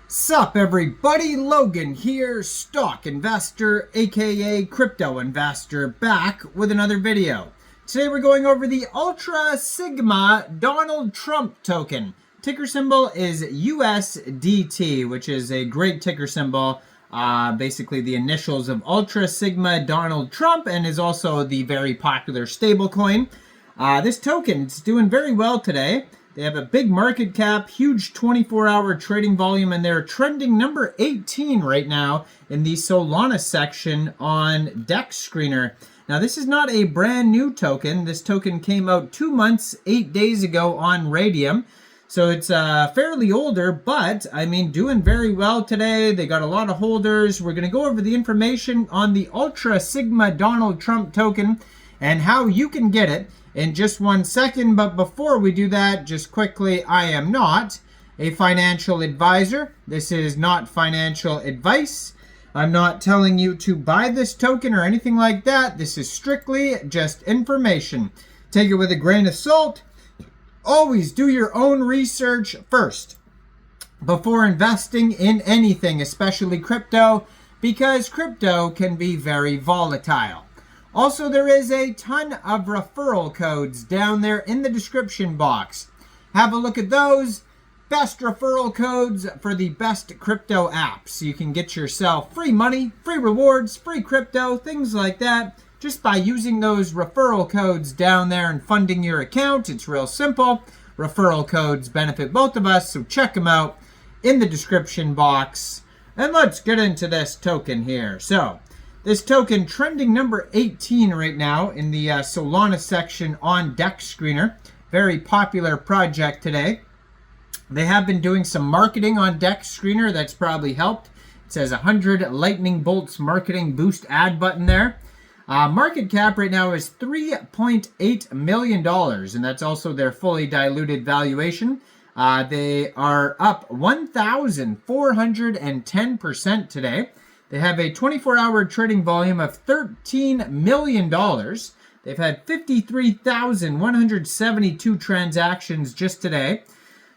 Sup everybody, Logan here, stock investor aka crypto investor, back with another video. Today we're going over the Ultra Sigma Donald Trump token. Ticker symbol is USDT, which is a great ticker symbol. Basically the initials of Ultra Sigma Donald Trump, and is also the very popular stablecoin. This token is doing very well today. They have a big market cap, huge 24-hour trading volume, and they're trending number 18 right now in the Solana section on DEX Screener. Now, this is not a brand new token. This token came out 2 months, 8 days ago on Raydium. So it's fairly older, but I mean, doing very well today. They got a lot of holders. We're going to go over the information on the Ultra Sigma Donald Trump token and how you can get it in just 1 second. But before we do that, just quickly, I am not a financial advisor. This is not financial advice. I'm not telling you to buy this token or anything like that. This is strictly just information. Take it with a grain of salt. Always do your own research first before investing in anything, especially crypto, because crypto can be very volatile. Also, there is a ton of referral codes down there in the description box. Have a look at those. Best referral codes for the best crypto apps. You can get yourself free money, free rewards, free crypto, things like that, just by using those referral codes down there and funding your account. It's real simple. Referral codes benefit both of us, so check them out in the description box. And let's get into this token here. So, this token trending number 18 right now in the Solana section on DEX Screener. Very popular project today. They have been doing some marketing on DEX Screener. That's probably helped. It says 100 lightning bolts marketing boost ad button there. Market cap right now is $3.8 million, and that's also their fully diluted valuation. They are up 1,410% today. They have a 24-hour trading volume of $13 million. They've had 53,172 transactions just today.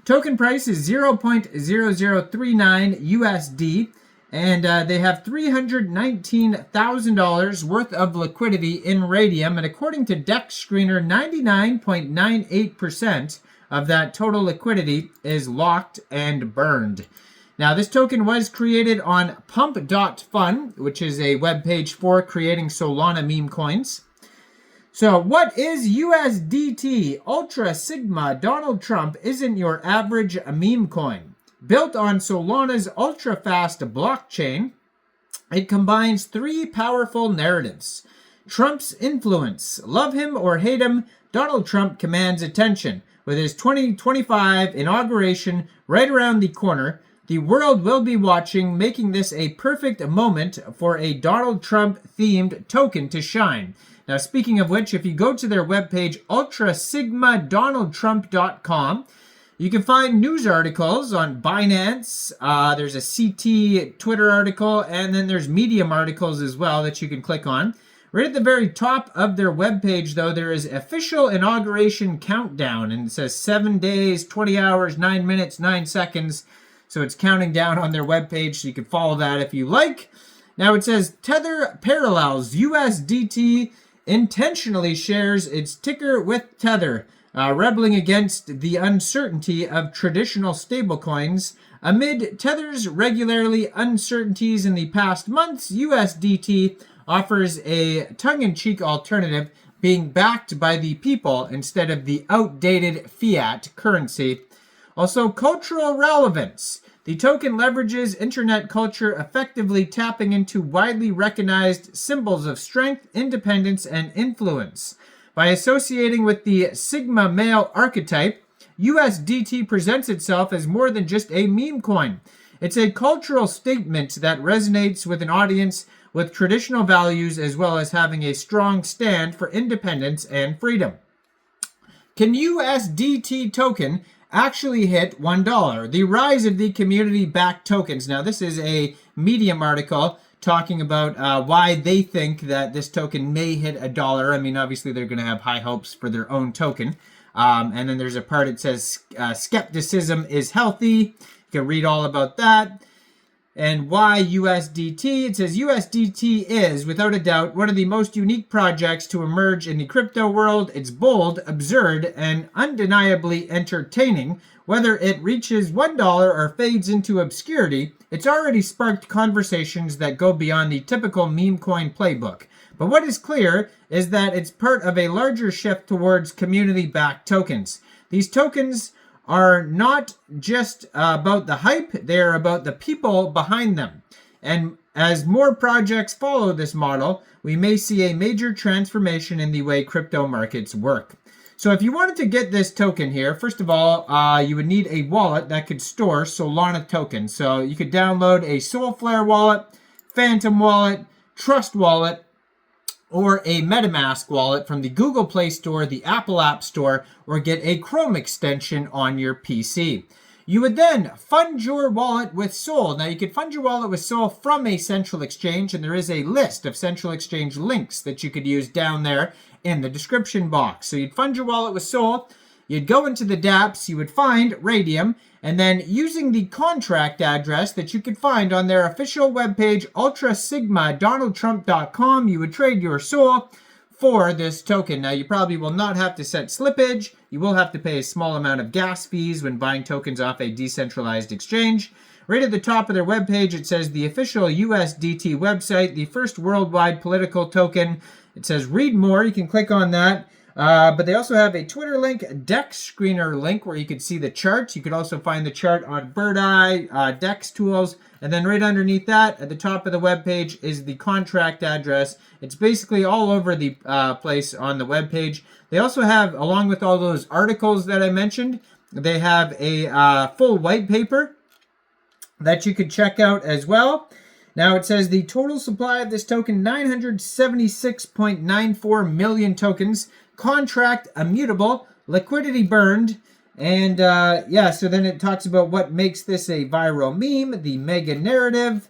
Token price is 0.0039 USD, and they have $319,000 worth of liquidity in Raydium, and according to DEX Screener, 99.98% of that total liquidity is locked and burned. Now, this token was created on pump.fun, which is a webpage for creating Solana meme coins. So, what is USDT? Ultra Sigma Donald Trump isn't your average meme coin. Built on Solana's ultra-fast blockchain, it combines 3 powerful narratives. Trump's influence. Love him or hate him, Donald Trump commands attention. With his 2025 inauguration right around the corner, the world will be watching, making this a perfect moment for a Donald Trump-themed token to shine. Now, speaking of which, if you go to their webpage, ultrasigmadonaldtrump.com, you can find news articles on Binance. There's a CT Twitter article, and then there's Medium articles as well that you can click on. Right at the very top of their webpage, though, there is official inauguration countdown, and it says 7 days, 20 hours, 9 minutes, 9 seconds. So it's counting down on their webpage, so you can follow that if you like. Now it says Tether parallels USDT intentionally shares its ticker with Tether, rebelling against the uncertainty of traditional stablecoins. Amid Tether's regularly uncertainties in the past months, USDT offers a tongue-in-cheek alternative, being backed by the people instead of the outdated fiat currency. Also, cultural relevance. The token leverages internet culture, effectively tapping into widely recognized symbols of strength, independence, and influence. By associating with the Sigma male archetype, USDT presents itself as more than just a meme coin. It's a cultural statement that resonates with an audience with traditional values, as well as having a strong stand for independence and freedom. Can USDT token actually hit $1? The rise of the community-backed tokens. Now, this is a Medium article talking about why they think that this token may hit $1. I mean, obviously, they're going to have high hopes for their own token. And then there's a part that says skepticism is healthy. You can read all about that. And why USDT? It says USDT is, without a doubt, one of the most unique projects to emerge in the crypto world. It's bold, absurd, and undeniably entertaining. Whether it reaches $1 or fades into obscurity, it's already sparked conversations that go beyond the typical meme coin playbook. But what is clear is that it's part of a larger shift towards community-backed tokens. These tokens are not just about the hype, they are about the people behind them. And as more projects follow this model, we may see a major transformation in the way crypto markets work. So if you wanted to get this token here, first of all, you would need a wallet that could store Solana tokens. So you could download a Solflare wallet, Phantom wallet, Trust wallet, or a MetaMask wallet from the Google Play Store, the Apple App Store, or get a Chrome extension on your PC. You would then fund your wallet with Sol. Now, you could fund your wallet with Sol from a central exchange, and there is a list of central exchange links that you could use down there in the description box. So you'd fund your wallet with Sol, you'd go into the dApps, you would find Raydium, and then using the contract address that you could find on their official webpage, ultrasigma.donaldtrump.com, you would trade your Sol for this token. Now, you probably will not have to set slippage. You will have to pay a small amount of gas fees when buying tokens off a decentralized exchange. Right at the top of their webpage, it says the official USDT website, the first worldwide political token. It says read more. You can click on that. But they also have a Twitter link, Dex Screener link, where you can see the charts. You could also find the chart on Birdeye, Dex Tools, and then right underneath that, at the top of the webpage, is the contract address. It's basically all over the place on the webpage. They also have, along with all those articles that I mentioned, they have a full white paper that you could check out as well. Now it says the total supply of this token, 976.94 million tokens. Contract immutable, liquidity burned, and yeah, so then it talks about what makes this a viral meme, the mega narrative.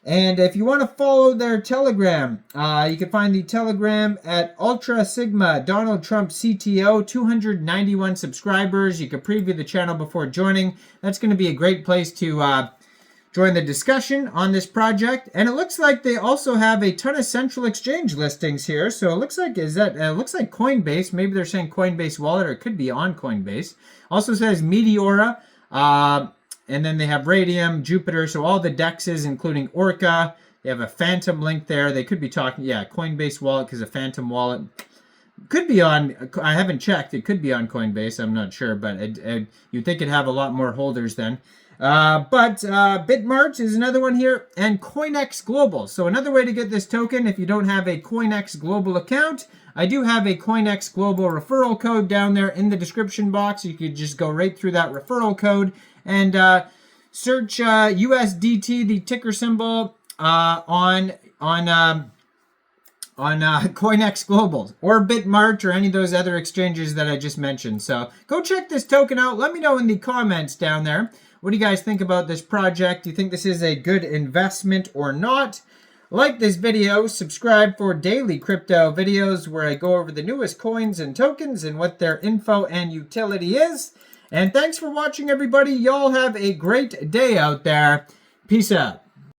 And if you want to follow their Telegram, you can find the Telegram at Ultra Sigma Donald Trump CTO, 291 subscribers. You can preview the channel before joining. That's going to be a great place to join the discussion on this project. And it looks like they also have a ton of central exchange listings here. So it looks like looks like Coinbase. Maybe they're saying Coinbase Wallet, or it could be on Coinbase. Also says Meteora, and then they have Raydium, Jupiter. So all the dexes, including Orca. They have a Phantom link there. They could be talking, yeah, Coinbase Wallet, because a Phantom Wallet could be on. I haven't checked. It could be on Coinbase. I'm not sure, but you'd think it'd have a lot more holders then. But Bitmarch is another one here, and CoinEx Global. So another way to get this token, if you don't have a CoinEx Global account, I do have a CoinEx Global referral code down there in the description box. You could just go right through that referral code and search USDT, the ticker symbol, on CoinEx Global or Bitmarch or any of those other exchanges that I just mentioned. So go check this token out. Let me know in the comments down there. What do you guys think about this project? Do you think this is a good investment or not? Like this video, subscribe for daily crypto videos where I go over the newest coins and tokens and what their info and utility is. And thanks for watching, everybody. Y'all have a great day out there. Peace out.